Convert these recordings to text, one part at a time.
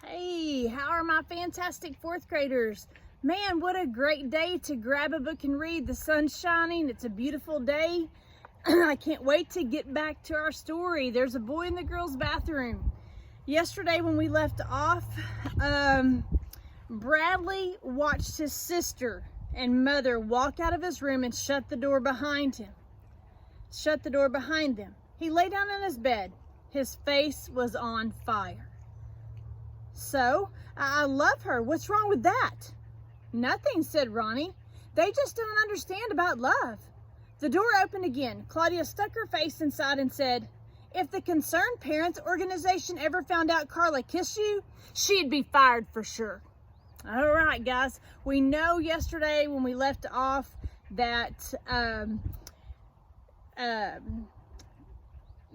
Hey, how are my fantastic fourth graders? Man, what a great day to grab a book and read. The sun's shining. It's a beautiful day. I can't wait to get back to our story. There's a boy in the girls' bathroom. Yesterday when we left off, Bradley watched his sister and mother walk out of his room and shut the door behind him. Shut the door behind them. He lay down in his bed. His face was on fire. So, I love her. What's wrong with that? Nothing, said Ronnie. They just don't understand about love. The door opened again. Claudia stuck her face inside and said, if the Concerned Parents Organization ever found out Carla kissed you, she'd be fired for sure. All right, guys. We know yesterday when we left off that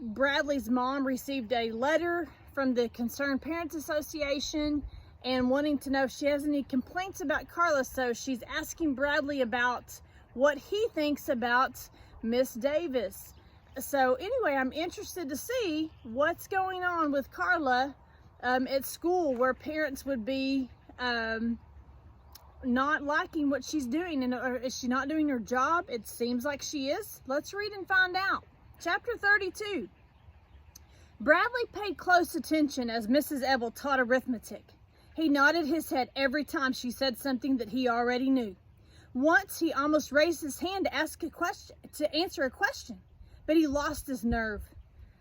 Bradley's mom received a letter from the Concerned Parents Association and wanting to know if she has any complaints about Carla. So she's asking Bradley about what he thinks about Miss Davis. So anyway, I'm interested to see what's going on with Carla at school, where parents would be not liking what she's doing. And or is she not doing her job? It seems like she is. Let's read and find out. Chapter 32. Bradley paid close attention as Mrs. Ebel taught arithmetic. He nodded his head every time she said something that he already knew. Once he almost raised his hand to answer a question, but he lost his nerve.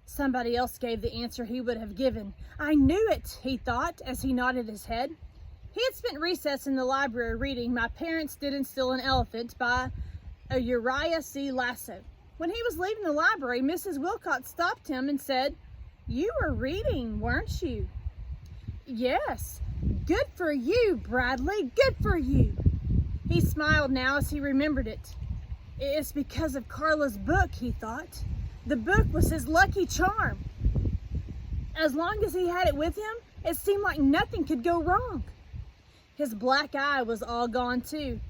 Somebody else gave the answer he would have given. I knew it, he thought as he nodded his head. He had spent recess in the library reading My Parents Didn't Steal an Elephant by Uriah C. Lasso. When he was leaving the library, Mrs. Wilcox stopped him and said, "You were reading, weren't you?" "Yes." "Good for you, Bradley, good for you." He smiled now as he remembered it. It's because of Carla's book, he thought. The book was his lucky charm. As long as he had it with him, it seemed like nothing could go wrong. His black eye was all gone too.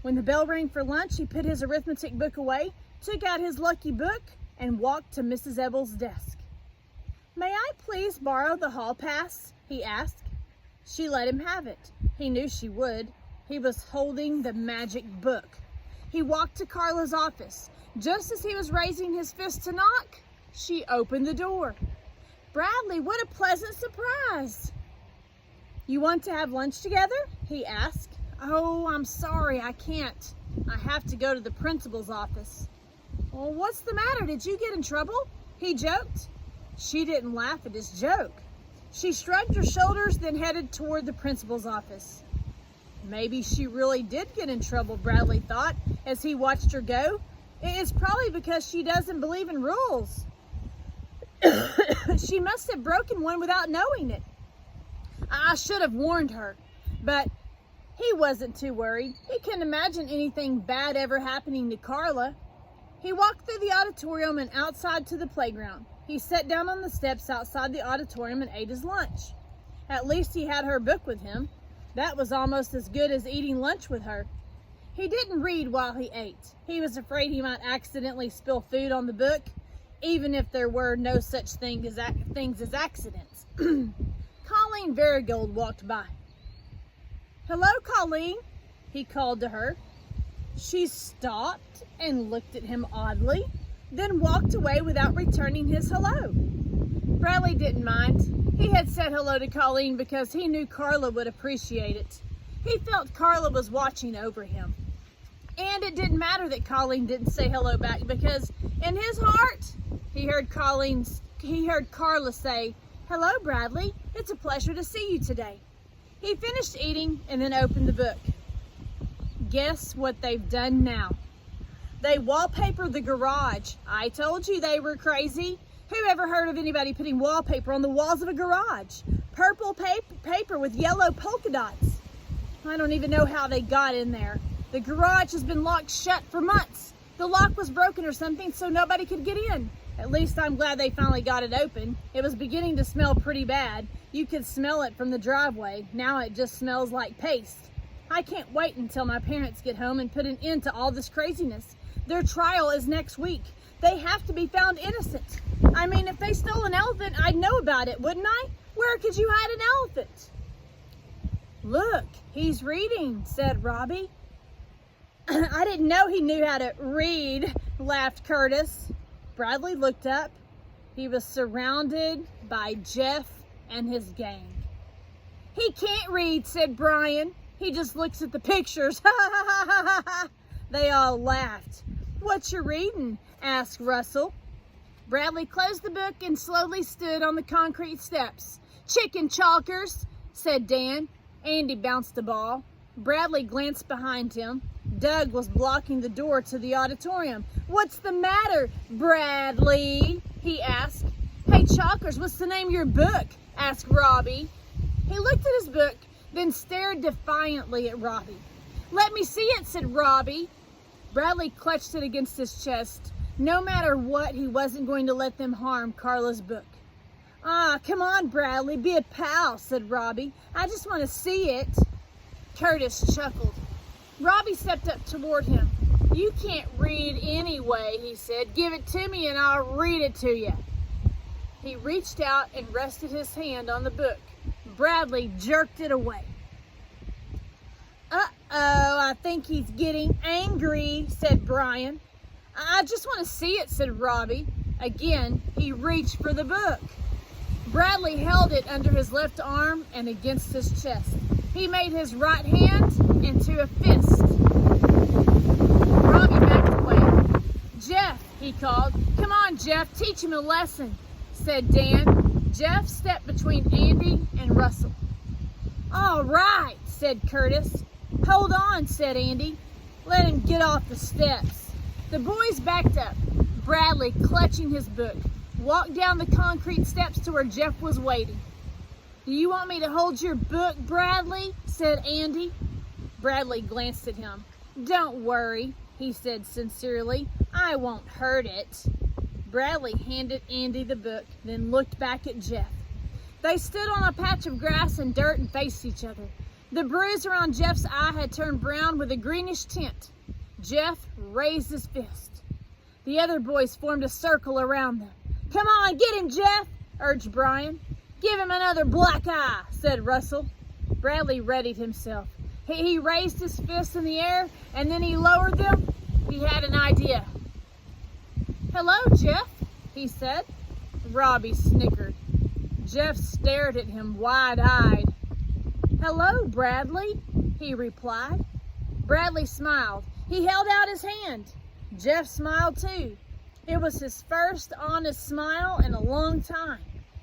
When the bell rang for lunch, he put his arithmetic book away, took out his lucky book, and walked to Mrs. Ebel's desk. "May I please borrow the hall pass?" he asked. She let him have it. He knew she would. He was holding the magic book. He walked to Carla's office. Just as he was raising his fist to knock, she opened the door. "Bradley, what a pleasant surprise." "You want to have lunch together?" he asked. "Oh, I'm sorry, I can't. I have to go to the principal's office." "Well, what's the matter? Did you get in trouble?" he joked. She didn't laugh at his joke. She shrugged her shoulders, then headed toward the principal's office. Maybe she really did get in trouble, Bradley thought, as he watched her go. It's probably because she doesn't believe in rules. She must have broken one without knowing it. I should have warned her, but he wasn't too worried. He couldn't imagine anything bad ever happening to Carla. He walked through the auditorium and outside to the playground. He sat down on the steps outside the auditorium and ate his lunch. At least he had her book with him. That was almost as good as eating lunch with her. He didn't read while he ate. He was afraid he might accidentally spill food on the book, even if there were no such things as accidents. Colleen Varigold walked by. "Hello, Colleen," he called to her. She stopped and looked at him oddly, then walked away without returning his hello. Bradley didn't mind. He had said hello to Colleen because he knew Carla would appreciate it. He felt Carla was watching over him. And it didn't matter that Colleen didn't say hello back, because in his heart, he heard Carla say, "Hello, Bradley. It's a pleasure to see you today." He finished eating and then opened the book. Guess what they've done now? They wallpapered the garage. I told you they were crazy. Who ever heard of anybody putting wallpaper on the walls of a garage? Purple paper with yellow polka dots. I don't even know how they got in there. The garage has been locked shut for months. The lock was broken or something, so nobody could get in. At least I'm glad they finally got it open. It was beginning to smell pretty bad. You could smell it from the driveway. Now it just smells like paste. I can't wait until my parents get home and put an end to all this craziness. Their trial is next week. They have to be found innocent. I mean, if they stole an elephant, I'd know about it, wouldn't I? Where could you hide an elephant? Look, he's reading, said Robbie. I didn't know he knew how to read, laughed Curtis. Bradley looked up. He was surrounded by Jeff and his gang. He can't read, said Brian. He just looks at the pictures. They all laughed. What you reading? Asked Russell. Bradley closed the book and slowly stood on the concrete steps. Chicken chalkers, said Dan. Andy bounced the ball. Bradley glanced behind him. Doug was blocking the door to the auditorium. What's the matter, Bradley? He asked. Hey, Chalkers, what's the name of your book? Asked Robbie. He looked at his book, then stared defiantly at Robbie. Let me see it, said Robbie. Bradley clutched it against his chest. No matter what, he wasn't going to let them harm Carla's book. Come on, Bradley, be a pal, said Robbie. I just want to see it. Curtis chuckled. Robbie stepped up toward him. You can't read anyway, he said. Give it to me and I'll read it to you. He reached out and rested his hand on the book. Bradley jerked it away. I think he's getting angry, said Brian. I just want to see it, said Robbie. Again, he reached for the book. Bradley held it under his left arm and against his chest. He made his right hand into a fist. Robbie backed away. Jeff, he called. Come on, Jeff, teach him a lesson, said Dan. Jeff stepped between Andy and Russell. All right, said Curtis. Hold on, said Andy. Let him get off the steps. The boys backed up. Bradley, clutching his book, walked down the concrete steps to where Jeff was waiting. Do you want me to hold your book, Bradley? Said Andy. Bradley glanced at him. Don't worry, he said sincerely. I won't hurt it. Bradley handed Andy the book, then looked back at Jeff. They stood on a patch of grass and dirt and faced each other. The bruise around Jeff's eye had turned brown with a greenish tint. Jeff raised his fist. The other boys formed a circle around them. Come on, get him, Jeff, urged Brian. Give him another black eye, said Russell. Bradley readied himself. He raised his fists in the air, and then he lowered them. He had an idea. Hello, Jeff, he said. Robbie snickered. Jeff stared at him wide-eyed. Hello, Bradley, he replied. Bradley smiled. He held out his hand. Jeff smiled too. It was his first honest smile in a long time.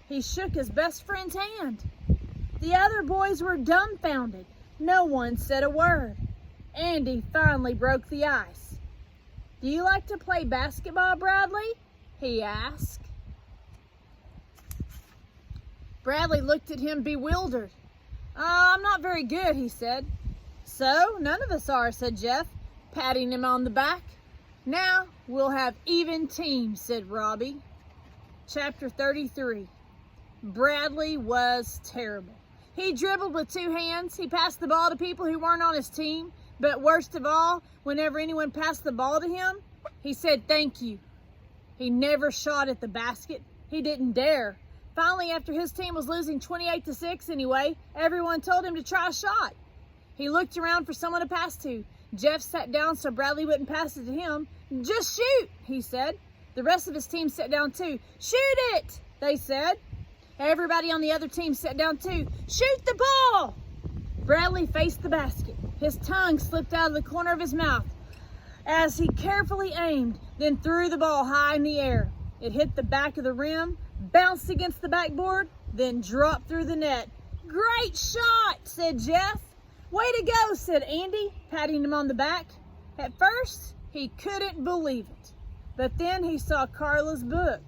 He shook his best friend's hand. The other boys were dumbfounded. No one said a word. Andy finally broke the ice. Do you like to play basketball, Bradley? He asked. Bradley looked at him bewildered. I'm not very good, he said. So, none of us are, said Jeff, patting him on the back. Now, we'll have even teams, said Robbie. Chapter 33. Bradley was terrible. He dribbled with two hands. He passed the ball to people who weren't on his team. But worst of all, whenever anyone passed the ball to him, he said thank you. He never shot at the basket. He didn't dare. Finally, after his team was losing 28-6 anyway, everyone told him to try a shot. He looked around for someone to pass to. Jeff sat down so Bradley wouldn't pass it to him. Just shoot, he said. The rest of his team sat down too. Shoot it, they said. Everybody on the other team sat down too. Shoot the ball! Bradley faced the basket. His tongue slipped out of the corner of his mouth as he carefully aimed, then threw the ball high in the air. It hit the back of the rim, bounced against the backboard, then dropped through the net. Great shot, said Jeff. Way to go, said Andy, patting him on the back. At first, he couldn't believe it. But then he saw Carla's book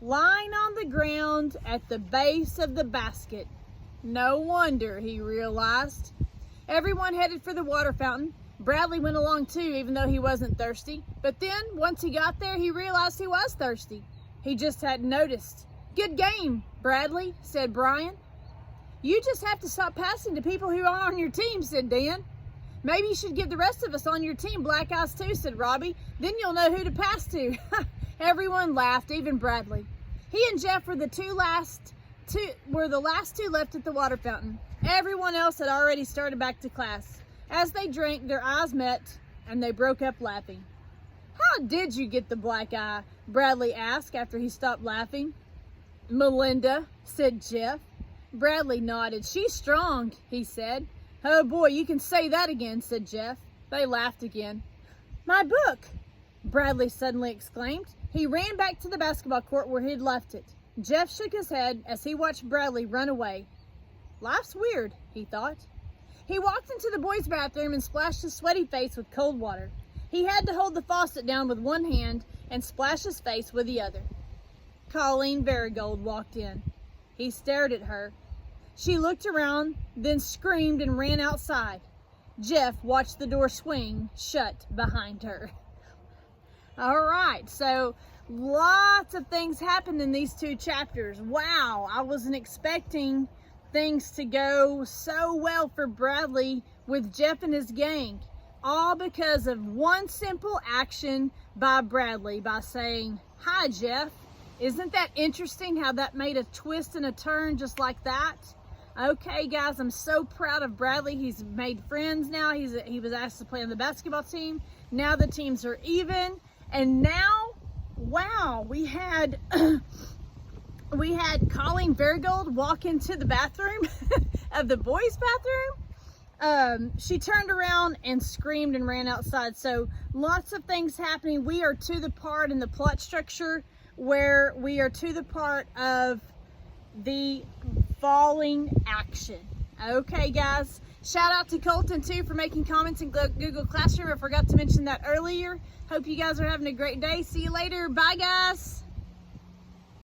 lying on the ground at the base of the basket. No wonder, he realized. Everyone headed for the water fountain. Bradley went along too, even though he wasn't thirsty. But then, once he got there, he realized he was thirsty. He just hadn't noticed. Good game, Bradley, said Brian. You just have to stop passing to people who aren't on your team, said Dan. Maybe you should give the rest of us on your team black eyes too, said Robbie. Then you'll know who to pass to. Everyone laughed, even Bradley. He and Jeff were the two last the last two left at the water fountain. Everyone else had already started back to class. As they drank, their eyes met, and they broke up laughing. "How did you get the black eye?" Bradley asked after he stopped laughing. "Melinda," said Jeff. Bradley nodded. "She's strong," he said. "Oh boy, you can say that again," said Jeff. They laughed again. "My book!" Bradley suddenly exclaimed. He ran back to the basketball court where he'd left it. Jeff shook his head as he watched Bradley run away. Life's weird, he thought. He walked into the boys' bathroom and splashed his sweaty face with cold water. He had to hold the faucet down with one hand and splash his face with the other. Colleen Varigold walked in. He stared at her. She looked around, then screamed and ran outside. Jeff watched the door swing shut behind her. All right, so lots of things happened in these two chapters. Wow, I wasn't expecting things to go so well for Bradley with Jeff and his gang, all because of one simple action by Bradley by saying, "Hi, Jeff." Isn't that interesting how that made a twist and a turn just like that? Okay, guys, I'm so proud of Bradley. He's made friends now. He was asked to play on the basketball team. Now the teams are even. And now, wow, we had Colleen Varigold walk into the bathroom of the boys' bathroom. She turned around and screamed and ran outside. So lots of things happening. We are to the part in the plot structure where we are to the part of the falling action. Okay, guys. Shout out to Colton, too, for making comments in Google Classroom. I forgot to mention that earlier. Hope you guys are having a great day. See you later. Bye, guys.